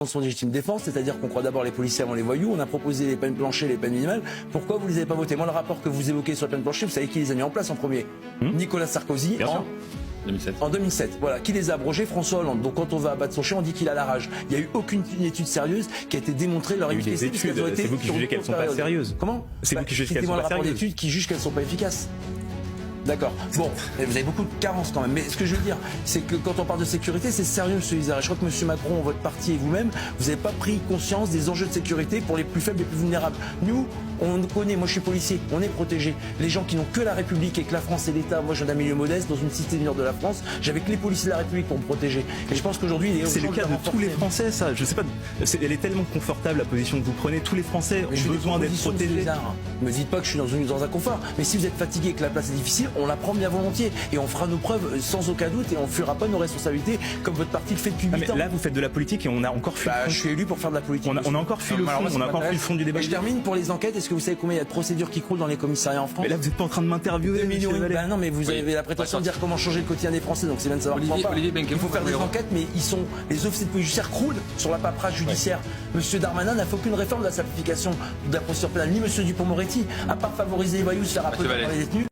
son légitime défense, c'est-à-dire qu'on croit d'abord les policiers avant les voyous, on a proposé les peines planchées, les peines minimales. Pourquoi vous les avez pas votées? Moi, le rapport que vous évoquez sur les peines planchées, vous savez qui les a mis en place en premier? Nicolas Sarkozy en 2007. Voilà, qui les a abrogés? François Hollande. Donc quand on va abattre son chien, on dit qu'il a la rage. Il n'y a eu aucune étude sérieuse qui a été démontrée leur efficacité. C'est vous qui jugez qu'elles sont pas sérieuses. Comment? C'est vous qui jugez qu'elles sont pas sérieuses. Le rapport d'études qui juge qu'elles sont pas efficaces. D'accord. Bon, vous avez beaucoup de carences quand même. Mais ce que je veux dire, c'est que quand on parle de sécurité, c'est sérieux, M. Isard. Je crois que M. Macron, votre parti et vous-même, vous n'avez pas pris conscience des enjeux de sécurité pour les plus faibles et les plus vulnérables. Nous, on connaît, moi je suis policier, on est protégés. Les gens qui n'ont que la République et que la France et l'État, moi je viens d'un milieu modeste, dans une cité du nord de la France, j'avais que les policiers de la République pour me protéger. Et je pense qu'aujourd'hui, c'est le cas de tous les Français, ça. Je sais pas, elle est tellement confortable la position que vous prenez. Tous les Français ont besoin d'être protégés. Ne me dites pas que je suis dans un confort. Mais si vous êtes fatigué et que la place est difficile, on la prend bien volontiers et on fera nos preuves sans aucun doute et on ne fuira pas nos responsabilités comme votre parti le fait depuis 8 ans. Là, vous faites de la politique et on a encore fui. Je suis élu pour faire de la politique. On a encore fui le fond. On a encore fui le fond du débat. Je termine pour les enquêtes. Est-ce que vous savez combien il y a de procédures qui croulent dans les commissariats en France? Mais là, vous n'êtes pas en train de m'interviewer. 2 millions. Non, mais vous avez la prétention de dire comment changer le quotidien des Français, donc c'est bien de savoir. Il faut faire des enquêtes, mais les officiers de police judiciaire croulent sur la paperasse judiciaire. Monsieur Darmanin n'a fait aucune réforme de la simplification de la procédure pénale, ni Monsieur Dupond-Moretti, à part favoriser les voyous, se faire appeler par les détenus.